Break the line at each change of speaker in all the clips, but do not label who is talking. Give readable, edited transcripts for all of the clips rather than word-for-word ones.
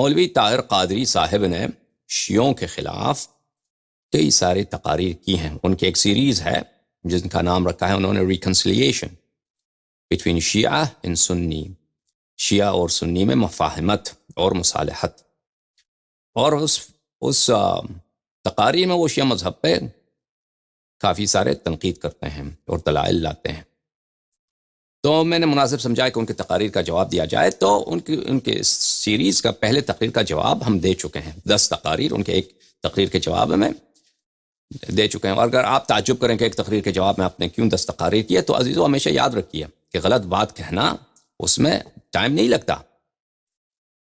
مولوی طاہر قادری صاحب نے شیعوں کے خلاف کئی سارے تقاریر کی ہیں. ان کی ایک سیریز ہے جن کا نام رکھا ہے انہوں نے ریکنسلیشن بٹوین شیعہ ان سنی، شیعہ اور سنی میں مفاہمت اور مصالحت. اور اس تقاریر میں وہ شیعہ مذہب پہ کافی سارے تنقید کرتے ہیں اور دلائل لاتے ہیں. تو میں نے مناسب سمجھا کہ ان کی تقاریر کا جواب دیا جائے. تو ان کے سیریز کا پہلے تقریر کا جواب ہم دے چکے ہیں. 10 تقاریر ان کے ایک تقریر کے جواب میں دے چکے ہیں. اور اگر آپ تعجب کریں کہ ایک تقریر کے جواب میں آپ نے کیوں 10 تقاریر کیے، تو عزیزو ہمیشہ یاد رکھیے کہ غلط بات کہنا اس میں ٹائم نہیں لگتا.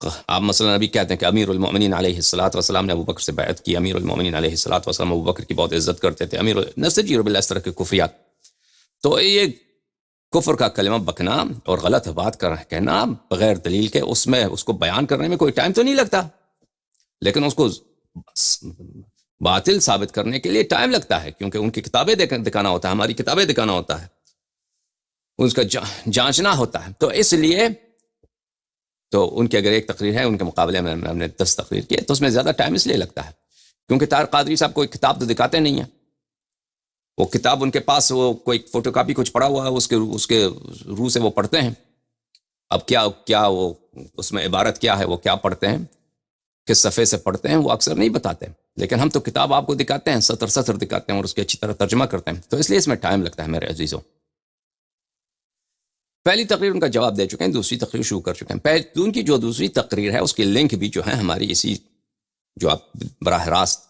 آپ مثلا ابھی کہتے ہیں کہ امیر المؤمنین علیہ الصلوۃ والسلام نے ابوبکر سے بیعت کی، امیر المؤمنین علیہ الصلوۃ والسلام ابوبکر کی بہت عزت کرتے تھے، امیر نستجیر باللہ، اس طرح کے کفریات. تو یہ کفر کا کلمہ بکنا اور غلط بات کہنا بغیر دلیل کے اس کو بیان کرنے میں کوئی ٹائم تو نہیں لگتا، لیکن اس کو باطل ثابت کرنے کے لیے ٹائم لگتا ہے، کیونکہ ان کی کتابیں دکھانا ہوتا ہے، ہماری کتابیں دکھانا ہوتا ہے، اس کا جانچنا ہوتا ہے. تو اس لیے تو ان کی اگر ایک تقریر ہے ان کے مقابلے میں ہم نے 10 تقریر کی، تو اس میں زیادہ ٹائم اس لیے لگتا ہے کیونکہ طاہر قادری صاحب کوئی کتاب تو دکھاتے نہیں ہیں. وہ کتاب ان کے پاس وہ کوئی فوٹو کاپی کچھ پڑا ہوا ہے، اس کے روح سے وہ پڑھتے ہیں. اب کیا وہ اس میں عبارت کیا ہے، وہ کیا پڑھتے ہیں، کس صفحے سے پڑھتے ہیں، وہ اکثر نہیں بتاتے. لیکن ہم تو کتاب آپ کو دکھاتے ہیں، سطر دکھاتے ہیں اور اس کی اچھی طرح ترجمہ کرتے ہیں. تو اس لیے اس میں ٹائم لگتا ہے میرے عزیزوں. پہلی تقریر ان کا جواب دے چکے ہیں، دوسری تقریر شروع کر چکے ہیں. ان کی جو دوسری تقریر ہے اس کی لنک بھی جو ہے ہماری اسی جو آپ براہ راست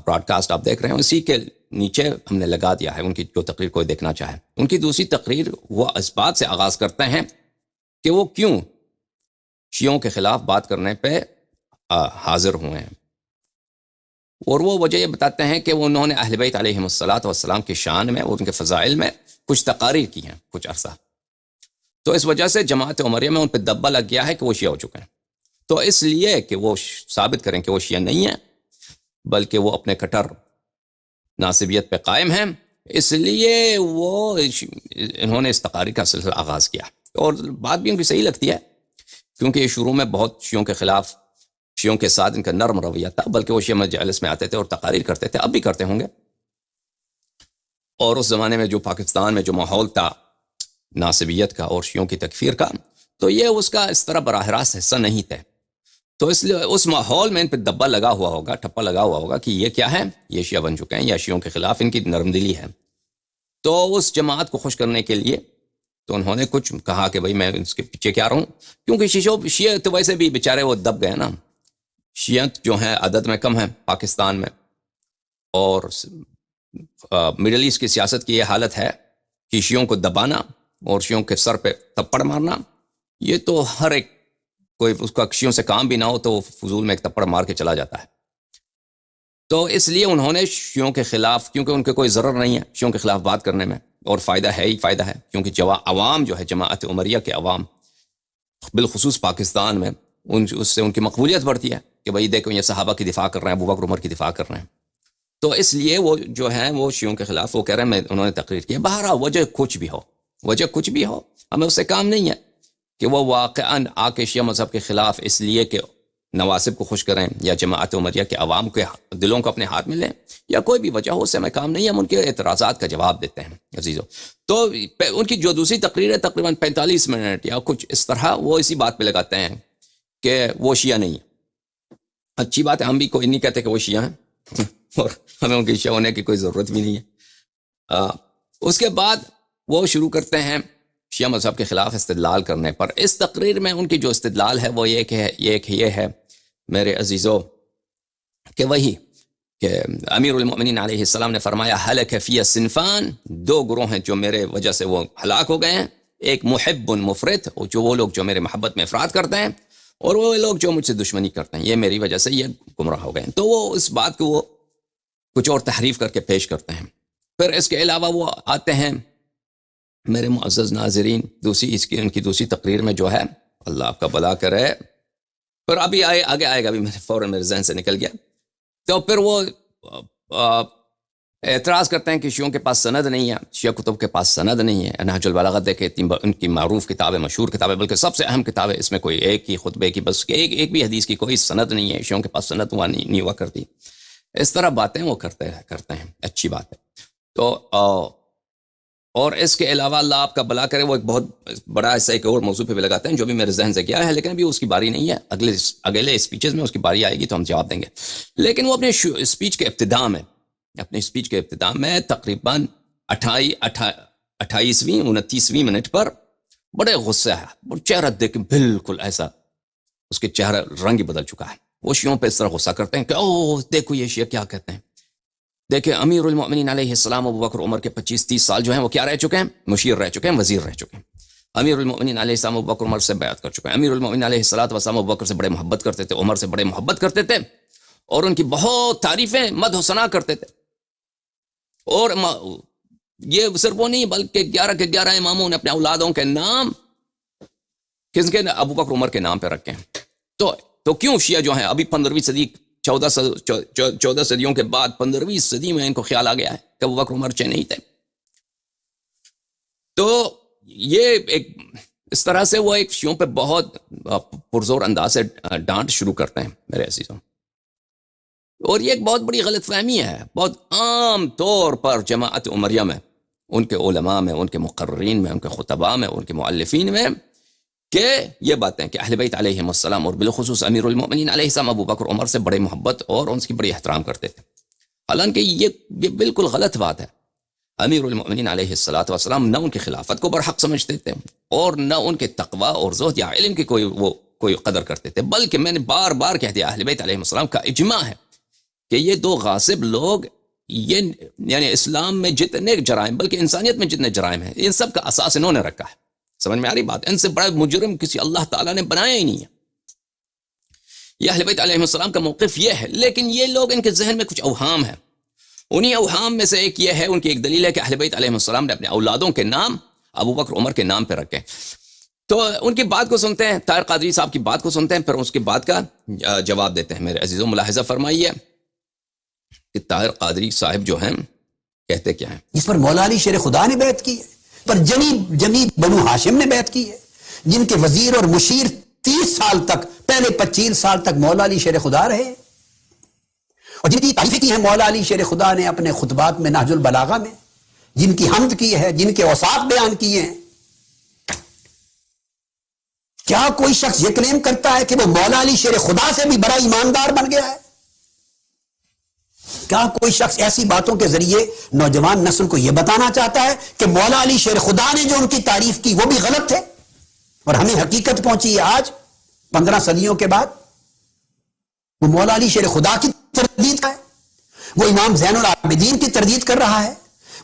براڈ کاسٹ آپ دیکھ رہے ہیں اسی کے نیچے ہم نے لگا دیا ہے. ان کی جو تقریر کوئی دیکھنا چاہے. ان کی دوسری تقریر وہ اس بات سے آغاز کرتے ہیں کہ وہ کیوں شیعوں کے خلاف بات کرنے پہ حاضر ہوئے ہیں، اور وہ وجہ یہ بتاتے ہیں کہ انہوں نے اہل بیت علیہم الصلوۃ والسلام کی شان میں اور ان کے فضائل میں کچھ تقاریر کی ہیں کچھ عرصہ. تو اس وجہ سے جماعت عمریہ میں ان پہ دبا لگ گیا ہے کہ وہ شیعہ ہو چکے ہیں. تو اس لیے کہ وہ ثابت کریں کہ وہ شیعہ نہیں ہیں بلکہ وہ اپنے کٹر ناصبیت پہ قائم ہیں، اس لیے وہ انہوں نے اس تقاریر کا سلسلہ آغاز کیا. اور بات بھی ان کی صحیح لگتی ہے کیونکہ یہ شروع میں بہت شیعوں کے خلاف، شیعوں کے ساتھ ان کا نرم رویہ تھا، بلکہ وہ شیعہ مجالس میں آتے تھے اور تقاریر کرتے تھے، اب بھی کرتے ہوں گے. اور اس زمانے میں جو پاکستان میں جو ماحول تھا ناصبیت کا اور شیعوں کی تکفیر کا، تو یہ اس کا اس طرح براہ راست حصہ نہیں تھے. تو اس لیے اس ماحول میں ان پہ دبا لگا ہوا ہوگا، ٹھپا لگا ہوا ہوگا کہ یہ کیا ہے، یہ شیعہ بن چکے ہیں یا شیعوں کے خلاف ان کی نرم دلی ہے. تو اس جماعت کو خوش کرنے کے لیے تو انہوں نے کچھ کہا کہ بھئی میں اس کے پیچھے کیا رہوں، کیونکہ شیعہ تو ویسے بھی بیچارے وہ دب گئے نا. شیعہ جو ہیں عدد میں کم ہیں پاکستان میں، اور مڈل ایسٹ کی سیاست کی یہ حالت ہے کہ شیعوں کو دبانا اور شیعوں کے سر پہ تپڑ مارنا، یہ تو ہر ایک کوئی اس کا شیعوں سے کام بھی نہ ہو تو وہ فضول میں ایک تپڑ مار کے چلا جاتا ہے. تو اس لیے انہوں نے شیعوں کے خلاف، کیونکہ ان کے کوئی ضرر نہیں ہے شیعوں کے خلاف بات کرنے میں، اور فائدہ ہے ہی فائدہ ہے، کیونکہ عوام جو ہے جماعت عمریہ کے عوام بالخصوص پاکستان میں اس سے ان کی مقبولیت بڑھتی ہے کہ بھئی دیکھو یہ صحابہ کی دفاع کر رہے ہیں، ابوبکر عمر کی دفاع کر رہے ہیں. تو اس لیے وہ جو ہیں وہ شیعوں کے خلاف وہ کہہ رہے ہیں انہوں نے تقریر کی. بہرحال وجہ کچھ بھی ہو ہمیں اس سے کام نہیں ہے کہ وہ واقعاً آ کے شیعہ مذہب کے خلاف اس لیے کہ نواسب کو خوش کریں یا جماعت عمریہ کے عوام کے دلوں کو اپنے ہاتھ میں لیں، یا کوئی بھی وجہ ہو، اس سے ہمیں کام نہیں ہے. ہم ان کے اعتراضات کا جواب دیتے ہیں عزیزو. تو ان کی جو دوسری تقریر ہے تقریباً 45 منٹ یا کچھ اس طرح، وہ اسی بات پہ لگاتے ہیں کہ وہ شیعہ نہیں ہے. اچھی بات ہے، ہم بھی کوئی نہیں کہتے کہ وہ شیعہ ہیں اور ہمیں ان کے شیعہ ہونے کی کوئی ضرورت بھی نہیں ہے. اس کے بعد وہ شروع کرتے ہیں شیعہ مذہب کے خلاف استدلال کرنے پر. اس تقریر میں ان کی جو استدلال ہے وہ یہ ہے میرے عزیزو کہ وہی کہ امیر المؤمنین علیہ السلام نے فرمایا ہلک فی صنفان، 2 گروہ ہیں جو میرے وجہ سے وہ ہلاک ہو گئے ہیں. ایک محب مفرط، جو وہ لوگ جو میرے محبت میں افراد کرتے ہیں، اور وہ لوگ جو مجھ سے دشمنی کرتے ہیں، یہ میری وجہ سے یہ گمراہ ہو گئے ہیں. تو وہ اس بات کو وہ کچھ اور تحریف کر کے پیش کرتے ہیں. پھر اس کے علاوہ وہ آتے ہیں میرے معزز ناظرین ان کی دوسری تقریر میں جو ہے، اللہ آپ کا بھلا کرے، پھر ابھی آگے آئے گا، ابھی فوراً میرے ذہن سے نکل گیا. تو پھر وہ اعتراض کرتے ہیں کہ شیعوں کے پاس سند نہیں ہے، شیعہ کتب کے پاس سند نہیں ہے. نہج البلاغہ دیکھیں، ان کی معروف کتاب ہے، مشہور کتاب ہے، بلکہ سب سے اہم کتاب ہے. اس میں کوئی ایک ہی خطبے کی بس ایک بھی حدیث کی کوئی سند نہیں ہے. شیعوں کے پاس سند نہیں ہوا کرتی. اس طرح باتیں وہ کرتے ہیں. اچھی بات ہے. تو اور اس کے علاوہ اللہ آپ کا بھلا کرے، وہ ایک بہت بڑا ایسا ایک اور موضوع پہ بھی لگاتے ہیں جو بھی میرے ذہن سے گیا ہے، لیکن ابھی اس کی باری نہیں ہے. اگلے اسپیچز میں اس کی باری آئے گی تو ہم جواب دیں گے. لیکن وہ اپنے اسپیچ کے ابتداء میں تقریباً 28ویں 29ویں منٹ پر بڑے غصے ہے، چہرہ دیکھ بالکل ایسا اس کے چہرہ رنگ ہی بدل چکا ہے. وہ شیعوں پہ اس طرح غصہ کرتے ہیں کہ اوہ دیکھو یہ شیعہ کیا کہتے ہیں. دیکھیں امیر المؤمنین علیہ السلام ابو بکر عمر کے 25-30 سال جو ہیں وہ کیا رہ چکے ہیں؟ مشیر رہ چکے ہیں، وزیر رہ چکے ہیں. امیر المؤمنین علیہ السلام ابو بکر عمر سے بیعت کر چکے ہیں. امیر المؤمنین علیہ السلام ابو بکر سے بڑے محبت کرتے تھے، عمر سے بڑے محبت کرتے تھے، اور ان کی بہت تعریفیں مدح و ثنا کرتے تھے. اور یہ صرف وہ نہیں بلکہ 11 کے 11 اماموں نے اپنے اولادوں کے نام کس کے؟ ابو بکر عمر کے نام پہ رکھے ہیں. تو کیوں شیعہ جو ہیں ابھی 15ویں صدی 14 صدیوں کے بعد 15ویں صدی میں ان کو خیال آ گیا ہے کہ ابو بکر عمر اچھے نہیں تھے. تو یہ ایک اس طرح سے وہ ایک شیعوں پہ بہت پرزور انداز سے ڈانٹ شروع کرتے ہیں میرے عزیزوں. اور یہ ایک بہت بڑی غلط فہمی ہے بہت عام طور پر جماعت عمریہ میں، ان کے علماء میں، ان کے مقررین میں، ان کے خطباء میں، ان کے مؤلفین میں، کہ یہ باتیں کہ اہل بیت علیہم السلام اور بالخصوص امیر المؤمنین علیہ السلام ابو بکر عمر سے بڑے محبت اور ان کی بڑی احترام کرتے تھے. حالانکہ یہ بالکل غلط بات ہے. امیر المؤمنین علیہ السلام نہ ان کی خلافت کو برحق سمجھتے تھے اور نہ ان کے تقوی اور زہد یا علم کی کوئی قدر کرتے تھے، بلکہ میں نے بار بار کہہ دیا اہل بیت علیہ السلام کا اجماع ہے کہ یہ دو غاصب لوگ، یہ یعنی اسلام میں جتنے جرائم بلکہ انسانیت میں جتنے جرائم ہیں ان سب کا اساس انہوں نے رکھا ہے. سمجھ میں آ رہی بات؟ ان سے بڑا مجرم کسی اللہ تعالیٰ نے بنایا ہی نہیں ہے. یہ اہل بیت علیہ السلام کا موقف یہ ہے. لیکن یہ لوگ ان کے ذہن میں کچھ اوہام ہیں. انہی اوہام میں سے ایک یہ ہے، ان کی ایک دلیل ہے کہ اہل بیت علیہ السلام نے اپنے اولادوں کے نام ابو بکر عمر کے نام پہ رکھے. تو ان کی بات کو سنتے ہیں، طاہر قادری صاحب کی بات کو سنتے ہیں، پھر اس کی بات کا جواب دیتے ہیں. میرے عزیزوں ملاحظہ فرمائیے کہ طاہر قادری صاحب جو ہیں کہتے کیا ہیں.
جس پر مولا علی شیر خدا نے بیعت کی ہے، پر جمی بنو ہاشم نے بیعت کی ہے، جن کے وزیر اور مشیر 30 سال تک، پہلے 25 سال تک مولا علی شیر خدا رہے، اور جن کی تعریفیں کی ہیں مولا علی شیر خدا نے اپنے خطبات میں نہج البلاغہ میں، جن کی حمد کی ہے، جن کے اوصاف بیان کیے ہیں. کیا کوئی شخص یہ کلیم کرتا ہے کہ وہ مولا علی شیر خدا سے بھی بڑا ایماندار بن گیا ہے؟ کیا کوئی شخص ایسی باتوں کے ذریعے نوجوان نسل کو یہ بتانا چاہتا ہے کہ مولا علی شیر خدا نے جو ان کی تعریف کی وہ بھی غلط ہے؟ اور ہمیں حقیقت پہنچی ہے آج 15 صدیوں کے بعد. وہ مولا علی شیر خدا کی تردید کا ہے، وہ امام زین العابدین کی تردید کر رہا ہے،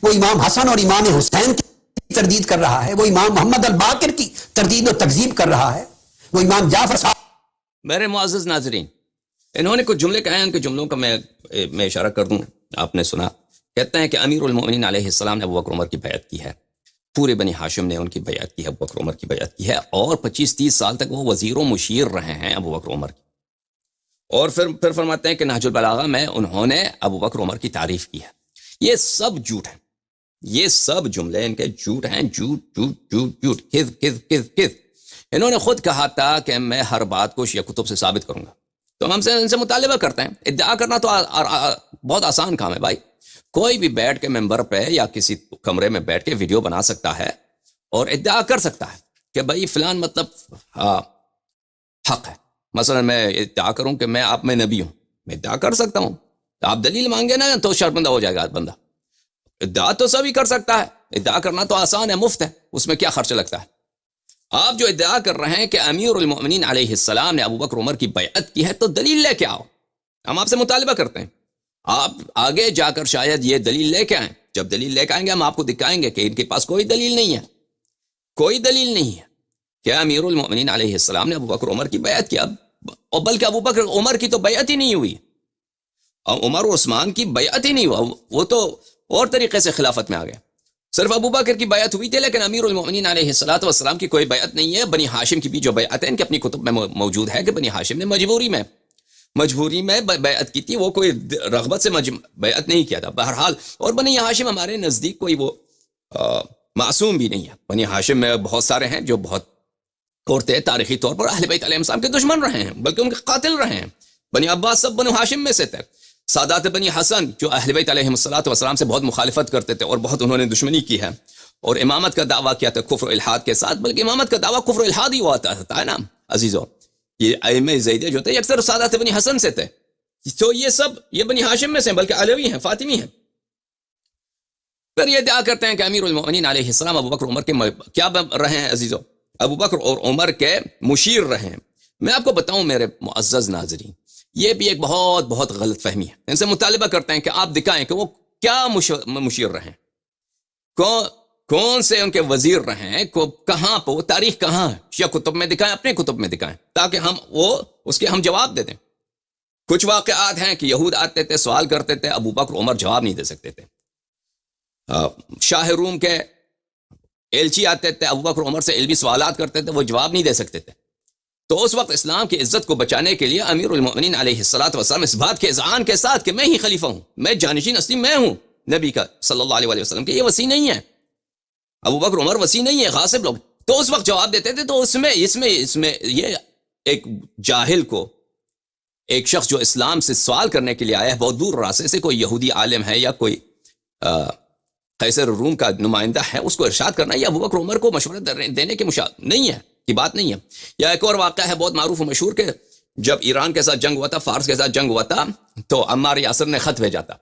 وہ امام حسن اور امام حسین کی تردید کر رہا ہے، وہ امام محمد الباقر کی تردید و تکذیب کر رہا ہے، وہ امام جعفر صاحب.
میرے معزز ناظرین، انہوں نے کچھ جملے کہے ہیں، ان کے جملوں کا میں اشارہ کر دوں. آپ نے سنا، کہتے ہیں کہ امیر المؤمنین علیہ السلام نے ابو بکر عمر کی بیعت کی ہے، پورے بنی ہاشم نے ان کی بیعت کی ہے، ابو بکر عمر کی بیعت کی ہے، اور 25-30 سال تک وہ وزیر و مشیر رہے ہیں ابو بکر عمر کی. اور پھر فرماتے ہیں کہ نہج البلاغہ میں انہوں نے ابو بکر عمر کی تعریف کی ہے. یہ سب جھوٹ ہے، یہ سب جملے ان کے جھوٹ ہیں، جھوٹ کذب. انہوں نے خود کہا تھا کہ میں ہر بات کو شیعہ کتب سے ثابت کروں گا. تو ہم سے ان سے مطالبہ کرتے ہیں. ادعا کرنا تو بہت آسان کام ہے بھائی. کوئی بھی بیٹھ کے ممبر پہ یا کسی کمرے میں بیٹھ کے ویڈیو بنا سکتا ہے اور ادعا کر سکتا ہے کہ بھائی فلان مطلب حق ہے. مثلا میں ادعا کروں کہ میں آپ میں نبی ہوں، میں ادعا کر سکتا ہوں. آپ دلیل مانگے نا تو شرمندہ ہو جائے گا بندہ. ادعا تو سبھی کر سکتا ہے، ادعا کرنا تو آسان ہے، مفت ہے، اس میں کیا خرچ لگتا ہے. آپ جو ادعا کر رہے ہیں کہ امیر المؤمنین علیہ السلام نے ابو بکر عمر کی بیعت کی ہے تو دلیل لے کے آؤ. ہم آپ سے مطالبہ کرتے ہیں، آپ آگے جا کر شاید یہ دلیل لے کے آئیں. جب دلیل لے کے آئیں گے ہم آپ کو دکھائیں گے کہ ان کے پاس کوئی دلیل نہیں ہے، کوئی دلیل نہیں ہے کہ امیر المؤمنین علیہ السلام نے ابو بکر عمر کی بیعت کیا. اور بلکہ ابو بکر عمر کی تو بیعت ہی نہیں ہوئی، اور عمر و عثمان کی بیعت ہی نہیں ہوا، وہ تو اور طریقے سے خلافت میں آ گئے. صرف ابو بکر کی بیعت ہوئی تھی، لیکن امیر المؤمنین علیہ السلام کی کوئی بیعت نہیں ہے. بنی ہاشم کی بھی جو بیعت ہے ان کی اپنی کتب میں موجود ہے کہ بنی ہاشم نے مجبوری میں مجبوری میں بیعت کی تھی، وہ کوئی رغبت سے بیعت نہیں کیا تھا بہرحال. اور بنی ہاشم ہمارے نزدیک کوئی وہ معصوم بھی نہیں ہے. بنی ہاشم میں بہت سارے ہیں جو بہت عورتیں تاریخی طور پر اہل بیت علیہ السلام کے دشمن رہے ہیں، بلکہ ان کے قاتل رہے ہیں. بنی عباس سب بنو ہاشم میں سے تھے. سادات بنی حسن جو اہل بیت علیہ السلام سے بہت مخالفت کرتے تھے اور بہت انہوں نے دشمنی کی ہے اور امامت کا دعویٰ کیا تھا کفر و الحاد کے ساتھ، بلکہ امامت کا دعویٰ کفر و الحاد ہی ہوا تھا نا عزیزو. یہ ائمہ زیدیہ جو تھے یہ اکثر سادات بنی حسن سے تھے. تو یہ سب یہ بنی ہاشم میں سے بلکہ علوی ہیں، فاطمی ہیں. پھر یہ ادعا کرتے ہیں کہ امیر المؤمنین علیہ السلام ابو بکر عمر کے کیا رہے ہیں عزیزو؟ ابو بکر اور عمر کے مشیر رہے ہیں. میں آپ کو بتاؤں میرے معزز ناظرین، یہ بھی ایک بہت بہت غلط فہمی ہے. ان سے مطالبہ کرتے ہیں کہ آپ دکھائیں کہ وہ کیا مشیر رہے ہیں، کون سے ان کے وزیر رہے ہیں، کہاں پہ وہ تاریخ کہاں ہے، یا کتب میں دکھائیں، اپنے کتب میں دکھائیں تاکہ ہم اس کے ہم جواب دے دیں. کچھ واقعات ہیں کہ یہود آتے تھے، سوال کرتے تھے، ابو بکر عمر جواب نہیں دے سکتے تھے. شاہ روم کے ایلچی آتے تھے، ابو بکر عمر سے علمی سوالات کرتے تھے، وہ جواب نہیں دے سکتے تھے. تو اس وقت اسلام کی عزت کو بچانے کے لیے امیر المؤمنین علیہ السلام اس بات کے اذعان کے ساتھ کہ میں ہی خلیفہ ہوں، میں جانشین اصلی میں ہوں نبی کا صلی اللہ علیہ وسلم کے، یہ وصی نہیں ہے، ابو بکر عمر وصی نہیں ہے، غاصب لوگ. تو اس وقت جواب دیتے تھے. تو اس میں یہ ایک جاہل کو، ایک شخص جو اسلام سے سوال کرنے کے لیے آیا ہے بہت دور راستے سے، کوئی یہودی عالم ہے یا کوئی قیصر روم کا نمائندہ ہے، اس کو ارشاد کرنا یہ ابو بکر عمر کو مشورہ دینے کے نہیں ہے کی بات نہیں ہے. یا ایک اور واقعہ ہے بہت معروف و مشہور کہ جب ایران کے ساتھ جنگ ہوا تھا، فارس کے ساتھ جنگ ہوا تھا، تو عمار یاسر نے خط بھیجا تھا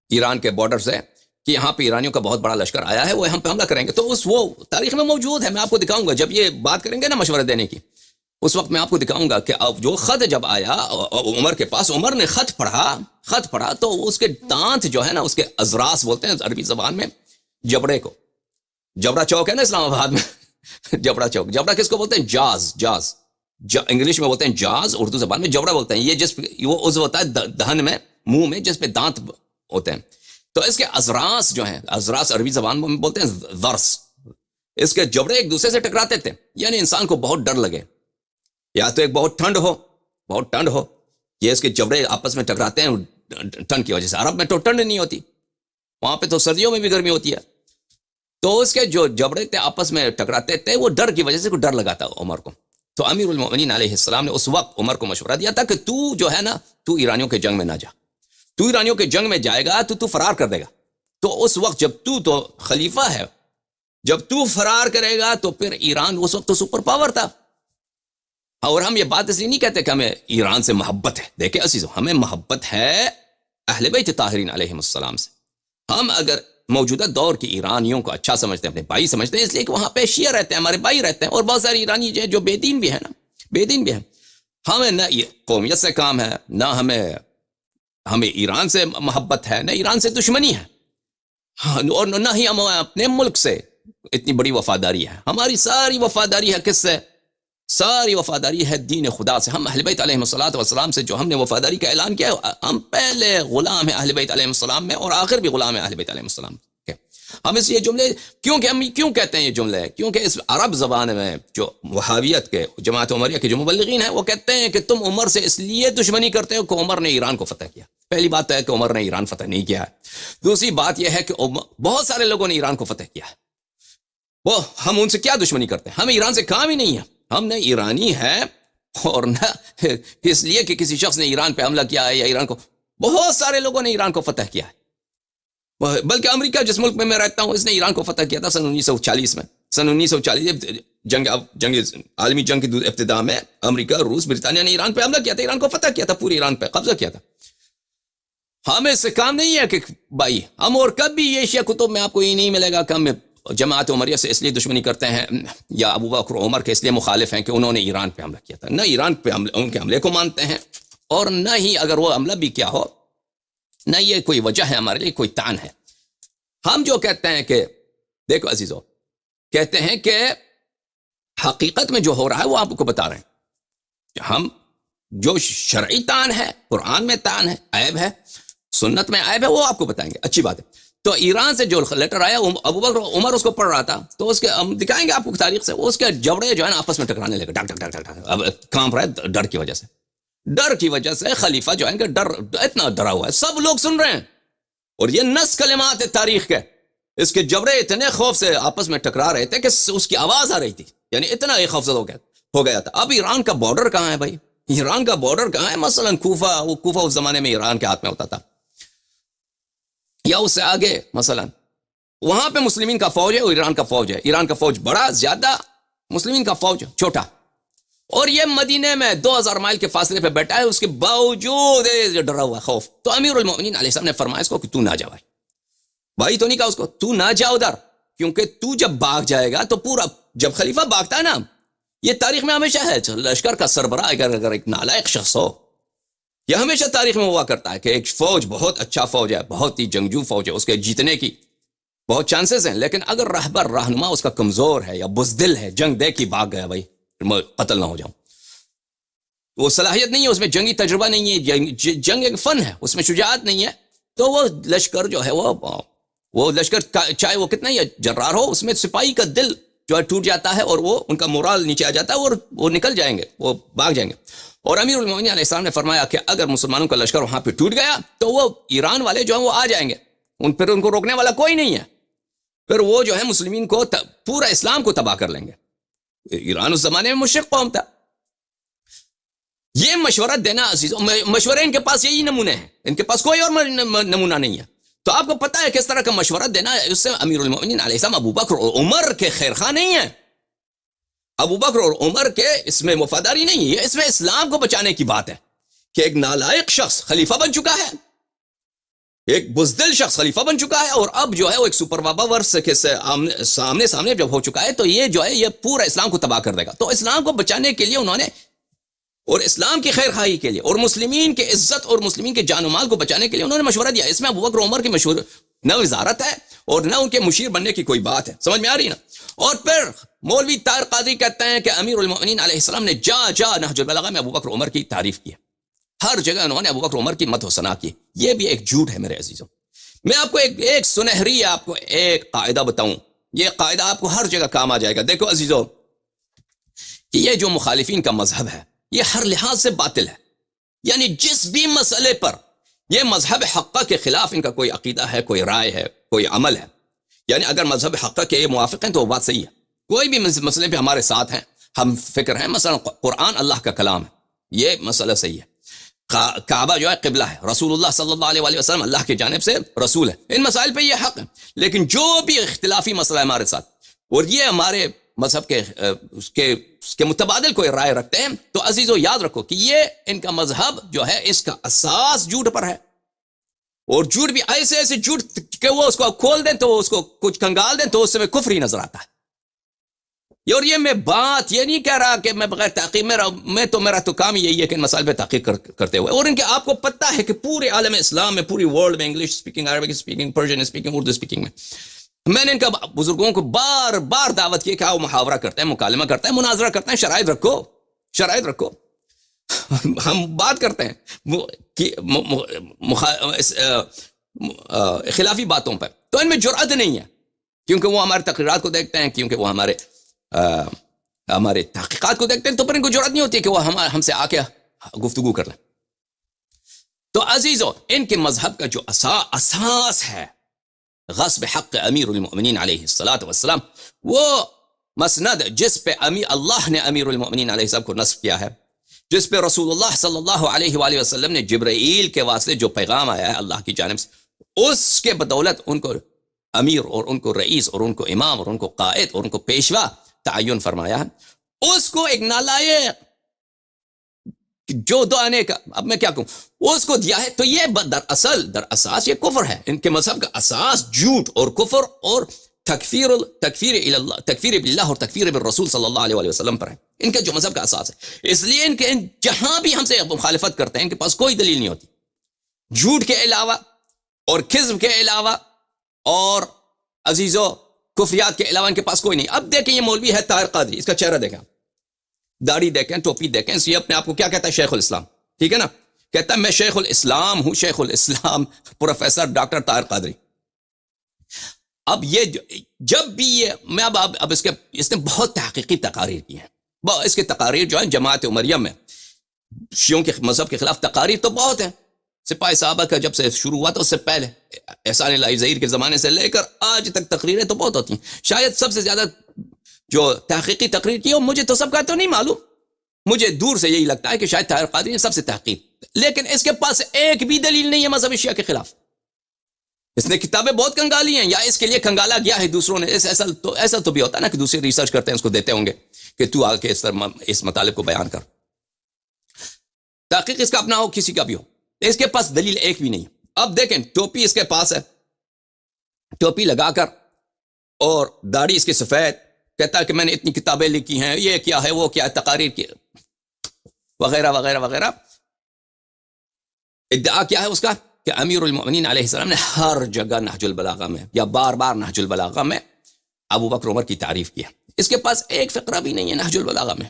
ایران کے بارڈر سے کہ یہاں پہ ایرانیوں کا بہت بڑا لشکر آیا ہے، وہ ہم پہ حملہ کریں گے. تو وہ تاریخ میں موجود ہے، میں آپ کو دکھاؤں گا جب یہ بات کریں گے نا مشورہ دینے کی، اس وقت میں آپ کو دکھاؤں گا کہ اب جو خط جب آیا عمر کے پاس، عمر نے خط پڑھا تو اس کے دانت جو ہے نا، اس کے ازراس بولتے ہیں عربی زبان میں جبڑے کو، جبڑا چوک ہے نا اسلام آباد میں جبڑا چوک، جبڑا کس کو بولتے ہیں؟ جاز انگلش میں بولتے ہیں جاز، اردو زبان میں جبڑا بولتے ہیں. یہ وہ عضو ہوتا ہے دہن میں، منہ میں، جس پہ دانت ہوتے ہیں. تو اس کے ازراس جو ہیں، ازراس عربی زبان میں بولتے ہیں ضرس، اس کے جبڑے ایک دوسرے سے ٹکراتے تھے. یعنی انسان کو بہت ڈر لگے، یا تو ایک بہت ٹھنڈ ہو، یہ اس کے جبڑے آپس میں ٹکراتے ہیں ٹھنڈ کی وجہ سے. عرب میں تو ٹھنڈ نہیں ہوتی، وہاں پہ تو سردیوں میں بھی گرمی ہوتی ہے. تو اس کے جو جبڑے تھے آپس میں ٹکراتے تھے، وہ ڈر کی وجہ سے کوئی ڈر لگا تھا عمر کو. تو امیر المؤمنین علیہ السلام نے اس وقت عمر کو مشورہ دیا تھا کہ تو جو ہے نا، تو ایرانیوں کے جنگ میں نہ جا، تو ایرانیوں کے جنگ میں جائے گا تو فرار کر دے گا. تو اس وقت جب تو خلیفہ ہے، جب تو فرار کرے گا تو پھر ایران اس وقت تو سپر پاور تھا. اور ہم یہ بات اس لیے نہیں کہتے کہ ہمیں ایران سے محبت ہے. دیکھیں عزیزو، ہمیں محبت ہے اہل بیت طاہرین علیہ السلام سے. ہم اگر موجودہ دور کی ایرانیوں کو اچھا سمجھتے ہیں، اپنے بھائی سمجھتے ہیں، اس لیے کہ وہاں پہ شیعہ رہتے ہیں، ہمارے بھائی رہتے ہیں، اور بہت سارے ایرانی جو بے دین بھی ہیں نا، بے دین بھی ہیں. ہمیں نہ یہ قومیت سے کام ہے، نہ ہمیں ایران سے محبت ہے، نہ ایران سے دشمنی ہے، اور نہ ہی ہم اپنے ملک سے اتنی بڑی وفاداری ہے. ہماری ساری وفاداری ہے کس سے؟ ساری وفاداری ہے دین خدا سے. ہم اہل بیت علیہ السلام سے جو ہم نے وفاداری کا اعلان کیا ہے، ہم پہلے غلام ہیں اہل بیت علیہ السلام میں، اور آخر بھی غلام ہیں اہل بیت علیہ السلام کے. ہم اس یہ جملے کیوں کہتے ہیں یہ جملے؟ کیونکہ اس عرب زبان میں جو وہابیت کے، جماعت عمریہ کے جو مبلغین ہیں، وہ کہتے ہیں کہ تم عمر سے اس لیے دشمنی کرتے ہو کہ عمر نے ایران کو فتح کیا. پہلی بات ہے کہ عمر نے ایران فتح نہیں کیا ہے. دوسری بات یہ ہے کہ بہت سارے لوگوں نے ایران کو فتح کیا ہے. وہ ہم ان سے کیا دشمنی کرتے ہیں؟ ہمیں ایران سے کام ہی نہیں ہے. ہم نے ایرانی ہے، اور نہ اس لیے کہ کسی شخص نے ایران پہ حملہ کیا ہے یا ایران کو، بہت سارے لوگوں نے ایران کو فتح کیا ہے. بلکہ امریکہ جس ملک میں رہتا ہوں، اس نے ایران کو فتح کیا تھا سن 1940 میں. سن 1940 عالمی جنگ کی ابتدا میں امریکہ، روس، برطانیہ نے ایران پہ حملہ کیا تھا، ایران کو فتح کیا تھا، پوری ایران پہ قبضہ کیا تھا. ہمیں اس سے کام نہیں ہے کہ بھائی ہم، اور کبھی یہ شیعہ کتب میں آپ کو یہ نہیں ملے گا کہ ہم جماعت عمریہ سے اس لیے دشمنی کرتے ہیں یا ابو بکر عمر کے اس لیے مخالف ہیں کہ انہوں نے ایران پہ حملہ کیا تھا. نہ ایران پہ ان کے حملے کو مانتے ہیں، اور نہ ہی اگر وہ حملہ بھی کیا ہو، نہ یہ کوئی وجہ ہے ہمارے لیے، کوئی تان ہے. ہم جو کہتے ہیں کہ دیکھو عزیزو، کہتے ہیں کہ حقیقت میں جو ہو رہا ہے وہ آپ کو بتا رہے ہیں. ہم جو شرعی تان ہے، قرآن میں تان ہے، عیب ہے، سنت میں عیب ہے، وہ آپ کو بتائیں گے. اچھی بات ہے. تو ایران سے جو لیٹر آیا ابو بکر عمر اس کو پڑھ رہا تھا، تو اس کے ہم دکھائیں گے آپ کو تاریخ سے، اس کے جبڑے جو ہے نا آپس میں ٹکرانے لگے، ڈک ڈک ڈک ڈک ڈک، اب کانپ رہا ہے ڈر کی وجہ سے، ڈر کی وجہ سے خلیفہ جو ہے کہ ڈر اتنا ڈرا ہوا ہے، سب لوگ سن رہے ہیں، اور یہ نص کلمات ہے تاریخ کے، اس کے جبڑے اتنے خوف سے آپس میں ٹکرا رہے تھے کہ اس کی آواز آ رہی تھی، یعنی اتنا یہ خوف زدہ ہو گیا تھا۔ اب ایران کا بارڈر کہاں ہے بھائی؟ ایران کا بارڈر کہاں ہے؟ مثلا کوفہ اس زمانے میں ایران کے ہاتھ میں ہوتا تھا، یا اس سے آگے مثلا وہاں پہ مسلمین کا فوج ہے اور ایران کا فوج ہے، ایران کا فوج بڑا زیادہ، مسلمین کا فوج چھوٹا، اور یہ مدینے میں 2000 مائل کے فاصلے پہ بیٹھا ہے، اس کے باوجود ڈرا ہوا خوف۔ تو امیر المؤمنین علیہ السلام نے فرمایا اس کو کہ تو نہ جا بھائی، تو نہیں کہا اس کو تو نہ جا ادھر، کیونکہ تو جب بھاگ جائے گا تو پورا، جب خلیفہ بھاگتا ہے نا، یہ تاریخ میں ہمیشہ ہے، لشکر کا سربراہ اگر ایک نالائق شخص ہو، یہ ہمیشہ تاریخ میں ہوا کرتا ہے کہ ایک فوج بہت اچھا فوج ہے، بہت ہی جنگجو فوج ہے، اس کے جیتنے کی بہت چانسز ہیں، لیکن اگر رہبر رہنما اس کا کمزور ہے یا بزدل ہے، جنگ دیکھ ہی بھاگ گیا بھائی قتل نہ ہو جاؤں، وہ صلاحیت نہیں ہے، اس میں جنگی تجربہ نہیں ہے، جنگ ایک فن ہے، اس میں شجاعت نہیں ہے، تو وہ لشکر جو ہے وہ لشکر چاہے وہ کتنا ہی جرار ہو، اس میں سپاہی کا دل جو ہے ٹوٹ جاتا ہے، اور وہ ان کا مورال نیچے آ جاتا ہے، اور وہ نکل جائیں گے، وہ بھاگ جائیں گے۔ اور امیر المومنین علیہ السلام نے فرمایا کہ اگر مسلمانوں کا لشکر وہاں پہ ٹوٹ گیا تو وہ ایران والے جو ہیں وہ آ جائیں گے، پھر ان کو روکنے والا کوئی نہیں ہے، پھر وہ جو ہے مسلمین کو پورا اسلام کو تباہ کر لیں گے۔ ایران اس زمانے میں مشرق قوم تھا۔ یہ مشورہ دینا عزیزوں، مشورے ان کے پاس یہی نمونے ہیں، ان کے پاس کوئی اور نمونہ نہیں ہے، تو آپ کو پتا ہے کس طرح کا مشورہ دینا ہے۔ اس سے امیر المؤمنین علیہ السلام ابو بکر اور عمر کے خیر خواہ نہیں ہیں، ابو بکر اور عمر کے اس میں وفاداری نہیں ہے، اس میں اسلام کو بچانے کی بات ہے کہ ایک نالائق شخص خلیفہ بن چکا ہے، ایک بزدل شخص خلیفہ بن چکا ہے، اور اب جو ہے وہ ایک سپر بابا ورس کے سامنے جب ہو چکا ہے تو یہ جو ہے یہ پورا اسلام کو تباہ کر دے گا۔ تو اسلام کو بچانے کے لیے انہوں نے، اور اسلام کی خیر خواہی کے لیے، اور مسلمین کے عزت اور مسلمین کے جان و مال کو بچانے کے لیے انہوں نے مشورہ دیا۔ اس میں ابو بکر عمر کی مشورہ نہ وزارت ہے اور نہ ان کے مشیر بننے کی کوئی بات ہے، سمجھ میں آ رہی نا۔ اور پھر مولوی طاہر قادری کہتے ہیں کہ امیر المؤمنین علیہ السلام نے جا نہج البلاغہ میں ابو بکر عمر کی تعریف کی، ہر جگہ انہوں نے ابو بکر عمر کی مدح و ثنا کی۔ یہ بھی ایک جھوٹ ہے میرے عزیزوں۔ میں آپ کو ایک سنہری، آپ کو ایک قاعدہ بتاؤں، یہ قاعدہ آپ کو ہر جگہ کام آ جائے گا۔ دیکھو عزیزوں کہ یہ جو مخالفین کا مذہب ہے یہ ہر لحاظ سے باطل ہے، یعنی جس بھی مسئلے پر یہ مذہب حقہ کے خلاف ان کا کوئی عقیدہ ہے، کوئی رائے ہے، کوئی عمل ہے، یعنی اگر مذہب حقہ کے یہ موافق ہیں تو وہ بات صحیح ہے، کوئی بھی مسئلے پہ ہمارے ساتھ ہیں، ہم فکر ہیں، مثلا قرآن اللہ کا کلام ہے، یہ مسئلہ صحیح ہے، کعبہ جو ہے قبلہ ہے، رسول اللہ صلی اللہ علیہ وآلہ وسلم اللہ کی جانب سے رسول ہے، ان مسائل پہ یہ حق ہے۔ لیکن جو بھی اختلافی مسئلہ ہے ہمارے ساتھ، اور یہ ہمارے مذہب کے متبادل کوئی رائے رکھتے ہیں، تو عزیزو یاد رکھو کہ یہ ان کا مذہب جو ہے اس کا اساس جھوٹ پر ہے، اور جھوٹ بھی ایسے جھوٹ کہ وہ اس کو کھول دیں تو اس کو کچھ کنگال دیں تو اس میں کفر ہی نظر آتا ہے۔ اور یہ میں بات یہ نہیں کہہ رہا کہ میں بغیر تحقیق میرا تو کام یہی ہے کہ ان مسائل پہ تحقیق کرتے ہوئے، اور ان کے آپ کو پتہ ہے کہ پورے عالم اسلام میں، پوری ورلڈ میں، English speaking, Arabic speaking, Persian speaking, Urdu speaking میں نے ان کا بزرگوں کو بار بار دعوت کی کہ وہ محاورہ کرتے ہیں، مکالمہ کرتے ہیں، مناظرہ کرتے ہیں، شرائط رکھو، ہم بات کرتے ہیں خلافی باتوں پر، تو ان میں جرأت نہیں ہے، کیونکہ وہ ہمارے تقریرات کو دیکھتے ہیں، کیونکہ وہ ہمارے تحقیقات کو دیکھتے ہیں، تو پر ان کو جرأت نہیں ہوتی کہ وہ ہم سے آ کے گفتگو کر لیں۔ تو عزیزو ان کے مذہب کا جو اساس ہے غصب حق امیر المؤمنین علیہ السلام، وہ مسند جس پہ اللہ نے امیر المؤمنین علیہ السلام کو نصب کیا ہے، جس پہ رسول اللہ صلی اللہ علیہ وآلہ وسلم نے جبرائیل کے واسطے جو پیغام آیا ہے اللہ کی جانب سے، اس کے بدولت ان کو امیر اور ان کو رئیس اور ان کو امام اور ان کو قائد اور ان کو پیشوا تعین فرمایا ہے، اس کو ایک نالائق جو دعانے کا، اب میں کیا کہوں، اس کو دیا ہے، تو یہ در اساس یہ کفر ہے، ان کے مذہب کا اساس جھوٹ اور کفر اور تکفیر باللہ اور تکفیر بالرسول صلی اللہ علیہ وسلم پر ہے، ان کا جو مذہب کا اساس ہے۔ اس لیے ان کے جہاں بھی ہم سے مخالفت کرتے ہیں ان کے پاس کوئی دلیل نہیں ہوتی، جھوٹ کے علاوہ اور کذب کے علاوہ اور عزیزو کفریات کے علاوہ ان کے پاس کوئی نہیں۔ اب دیکھیں یہ مولوی ہے طاہر قادری، اس کا چہرہ دیکھیں، داڑھی دیکھیں، ٹوپی دیکھیں، یہ اپنے آپ کو کیا کہتا ہے؟ شیخ الاسلام، ٹھیک ہے نا، کہتا ہے میں شیخ الاسلام ہوں، شیخ الاسلام پروفیسر ڈاکٹر طاہر قادری۔ اب یہ جب بھی یہ میں اب اس نے بہت تحقیقی تقاریر کی ہیں، اس کے تقاریر جو ہیں جماعت عمریہ میں شیعوں کے مذہب کے خلاف تقاریر تو بہت ہیں، سپاہ صحابہ کا جب سے شروع ہوا تھا اس سے پہلے احسان الہی ظہیر کے زمانے سے لے کر آج تک تقریریں تو بہت ہوتی ہیں. شاید سب سے زیادہ جو تحقیقی تقریر کی ہو، مجھے تو سب کا تو نہیں معلوم، مجھے دور سے یہی لگتا ہے کہ شاید طاہر قادری نے سب سے تحقیق، لیکن اس کے پاس ایک بھی دلیل نہیں ہے مذہب شیعہ کے خلاف. اس نے کتابیں بہت کنگالی ہیں، یا اس کے لیے کنگالا گیا ہے دوسروں نے. ایسا تو بھی ہوتا ہے نا کہ دوسرے ریسرچ کرتے ہیں، اس کو دیتے ہوں گے کہ تو آ کے اس مطالب کو بیان کر. تحقیق اس کا اپنا ہو، کسی کا بھی ہو، اس کے پاس دلیل ایک بھی نہیں. اب دیکھیں ٹوپی اس کے پاس ہے، ٹوپی لگا کر اور داڑھی اس کی سفید، کہتا ہے کہ میں نے اتنی کتابیں لکھی ہیں، یہ کیا ہے وہ کیا ہے، تقاریر کی وغیرہ وغیرہ وغیرہ. ادعا کیا ہے اس کا کہ امیر المؤمنین علیہ السلام نے ہر جگہ نہج البلاغہ میں یا بار بار نہج البلاغہ میں ابو بکر عمر کی تعریف کیا. اس کے پاس ایک فقرہ بھی نہیں ہے نہج البلاغہ میں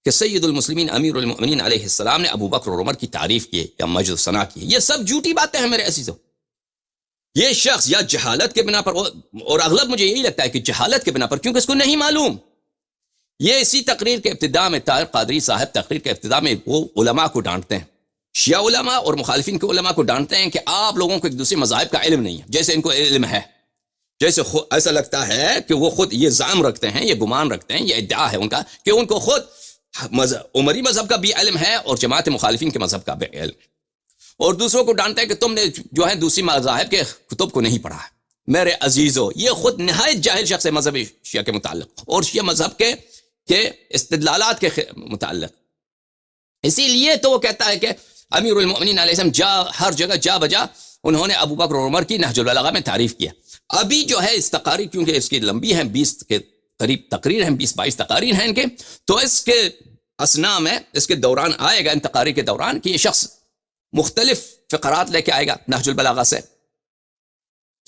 کہ سید المسلمین امیر المؤمنین علیہ السلام نے ابو بکر اور عمر کی تعریف کی یا مجد و ثنا کی. یہ سب جھوٹی باتیں ہیں میرے عزیزو. یہ شخص یا جہالت کے بنا پر، اور اغلب مجھے یہی لگتا ہے کہ جہالت کے بنا پر، کیونکہ اس کو نہیں معلوم. یہ اسی تقریر کے ابتداء میں طاہر قادری صاحب تقریر کے ابتداء میں وہ علماء کو ڈانٹتے ہیں، شیعہ علماء اور مخالفین کے علماء کو ڈانٹتے ہیں کہ آپ لوگوں کو ایک دوسرے مذاہب کا علم نہیں ہے، جیسے ان کو علم ہے، جیسے ایسا لگتا ہے کہ وہ خود یہ زعم رکھتے ہیں، یہ گمان رکھتے ہیں، یہ ادعا ہے ان کا کہ ان کو خود عمری مذہب کا بھی علم ہے اور جماعت مخالفین کے مذہب کا بھی علم. اور دوسروں کو ڈانٹتے ہیں کہ تم نے جو ہے دوسری مذاہب کے کتب کو نہیں پڑھا ہے. میرے عزیزو، یہ خود نہایت جاہل شخص ہے مذہب شیعہ کے متعلق اور شیعہ مذہب کے استدلالات کے متعلق. اسی لیے تو وہ کہتا ہے کہ امیر المؤمنین علیہ السلام ہر جگہ جا بجا انہوں نے ابو بکر اور عمر کی نہج البلاغہ میں تعریف کیا. ابھی جو ہے اس تقاریر، کیونکہ اس کی لمبی ہیں، 20 کے قریب تقریر ہیں، 20-22 تقاریر ہیں ان کے، تو اس کے اسنا میں اس کے دوران آئے گا، ان تقاریر کے دوران، کہ یہ شخص مختلف فقرات لے کے آئے گا نہج البلاغہ سے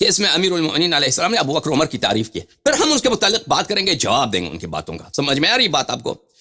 کہ اس میں امیر المؤمنین علیہ السلام نے ابو بکر عمر کی تعریف کی. پھر ہم اس کے متعلق بات کریں گے، جواب دیں گے ان کی باتوں کا. سمجھ میں آ رہی بات آپ کو؟